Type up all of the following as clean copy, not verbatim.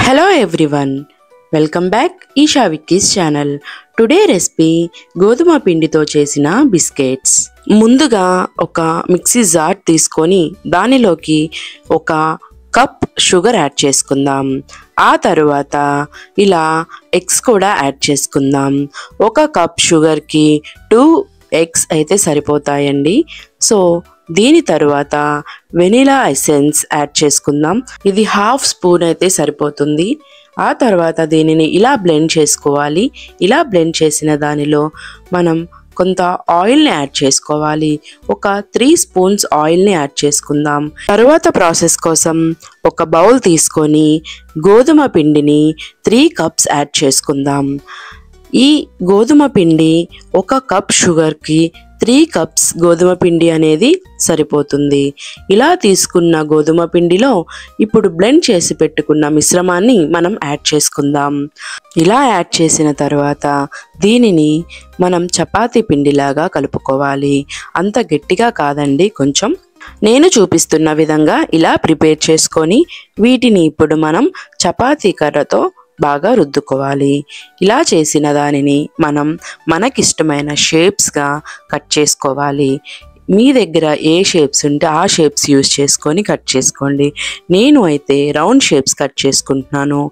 Hello everyone, welcome back Isha Vicky's channel. Today recipe గోధుమ పిండితో చేసిన బిస్కెట్స్. ముందుగా ఒక మిక్సీ జార్ తీసుకొని దానిలోకి ఒక కప్ షుగర్ యాడ్ చేసుకుందాం. ఆ తర్వాత ఇలా ఎగ్స్ కూడా యాడ్ చేసుకుందాం. ఒక కప్ షుగర్కి 2 ఎగ్స్ అయితే సరిపోతాయండి. సో దీని తర్వాత వెనిలా ఎసెన్స్ యాడ్ చేసుకుందాం. ఇది 1/2 స్పూన్ అయితే సరిపోతుంది. ఆ తర్వాత దీనిని ఇలా బ్లెండ్ చేసుకోవాలి. ఇలా బ్లెండ్ చేసిన దానిలో మనం కొంత ఆయిల్ని యాడ్ చేసుకోవాలి. ఒక 3 స్పూన్స్ ఆయిల్ని యాడ్ చేసుకుందాం. తర్వాత ప్రాసెస్ కోసం ఒక బౌల్ తీసుకొని గోధుమ పిండిని 3 కప్స్ యాడ్ చేసుకుందాం. ఈ గోధుమ పిండి ఒక కప్ షుగర్కి 3 కప్స్ గోధుమ పిండి అనేది సరిపోతుంది. ఇలా తీసుకున్న గోధుమ పిండిలో ఇప్పుడు బ్లెండ్ చేసి పెట్టుకున్న మిశ్రమాన్ని మనం యాడ్ చేసుకుందాం. ఇలా యాడ్ చేసిన తర్వాత దీనిని మనం చపాతీ పిండిలాగా కలుపుకోవాలి. అంత గట్టిగా కాదండి, కొంచెం నేను చూపిస్తున్న విధంగా ఇలా ప్రిపేర్ చేసుకొని వీటిని ఇప్పుడు మనం చపాతీ కర్రతో బాగా రుద్దుకోవాలి. ఇలా చేసిన దానిని మనం మనకిష్టమైన షేప్స్గా కట్ చేసుకోవాలి. మీ దగ్గర ఏ షేప్స్ ఉంటే ఆ షేప్స్ యూస్ చేసుకొని కట్ చేసుకోండి. నేను అయితే రౌండ్ షేప్స్ కట్ చేసుకుంటున్నాను.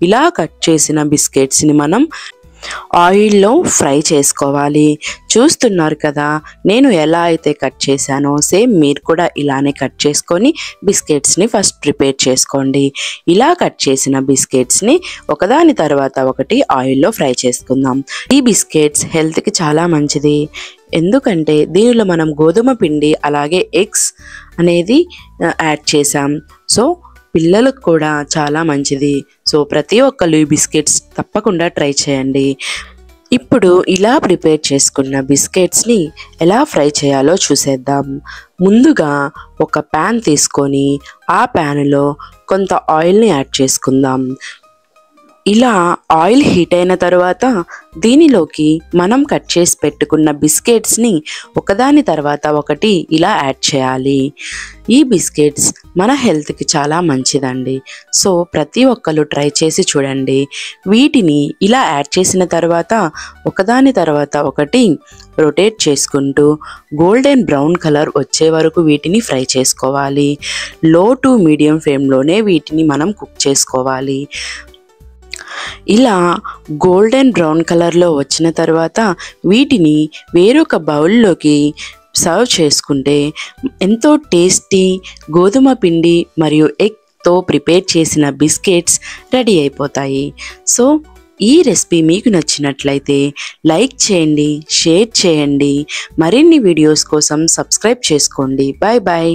ఇలా కట్ చేసిన బిస్కెట్స్ని మనం ఆయిల్లో ఫ్రై చేసుకోవాలి. చూస్తున్నారు కదా నేను ఎలా అయితే కట్ చేశానో సేమ్ మీరు కూడా ఇలానే కట్ చేసుకొని బిస్కెట్స్ని ఫస్ట్ ప్రిపేర్ చేసుకోండి. ఇలా కట్ చేసిన బిస్కెట్స్ని ఒకదాని తర్వాత ఒకటి ఆయిల్లో ఫ్రై చేసుకుందాం. ఈ బిస్కెట్స్ హెల్త్కి చాలా మంచిది. ఎందుకంటే దీనిలో మనం గోధుమ పిండి అలాగే ఎగ్స్ అనేది యాడ్ చేసాం. సో పిల్లలకు కూడా చాలా మంచిది. సో ప్రతి ఒక్కరు ఈ బిస్కెట్స్ తప్పకుండా ట్రై చేయండి. ఇప్పుడు ఇలా ప్రిపేర్ చేసుకున్న బిస్కెట్స్ని ఎలా ఫ్రై చేయాలో చూసేద్దాం. ముందుగా ఒక ప్యాన్ తీసుకొని ఆ ప్యాన్లో కొంత ఆయిల్ని యాడ్ చేసుకుందాం. ఇలా ఆయిల్ హీట్ అయిన తర్వాత దీనిలోకి మనం కట్ చేసి పెట్టుకున్న బిస్కెట్స్ని ఒకదాని తర్వాత ఒకటి ఇలా యాడ్ చేయాలి. ఈ బిస్కెట్స్ మన హెల్త్కి చాలా మంచిదండి. సో ప్రతి ఒక్కరు ట్రై చేసి చూడండి. వీటిని ఇలా యాడ్ చేసిన తర్వాత ఒకదాని తర్వాత ఒకటి రొటేట్ చేసుకుంటూ గోల్డెన్ బ్రౌన్ కలర్ వచ్చే వరకు వీటిని ఫ్రై చేసుకోవాలి. లో టు మీడియం ఫ్లేమ్లోనే వీటిని మనం కుక్ చేసుకోవాలి. ఇలా గోల్డెన్ బ్రౌన్ కలర్లో వచ్చిన తర్వాత వీటిని వేరొక బౌల్లోకి సర్వ్ చేసుకుంటే ఎంతో టేస్టీ గోధుమ పిండి మరియు ఎగ్తో ప్రిపేర్ చేసిన బిస్కెట్స్ రెడీ అయిపోతాయి. సో ఈ రెసిపీ మీకు నచ్చినట్లయితే లైక్ చేయండి, షేర్ చేయండి. మరిన్ని వీడియోస్ కోసం సబ్స్క్రైబ్ చేసుకోండి. Bye bye.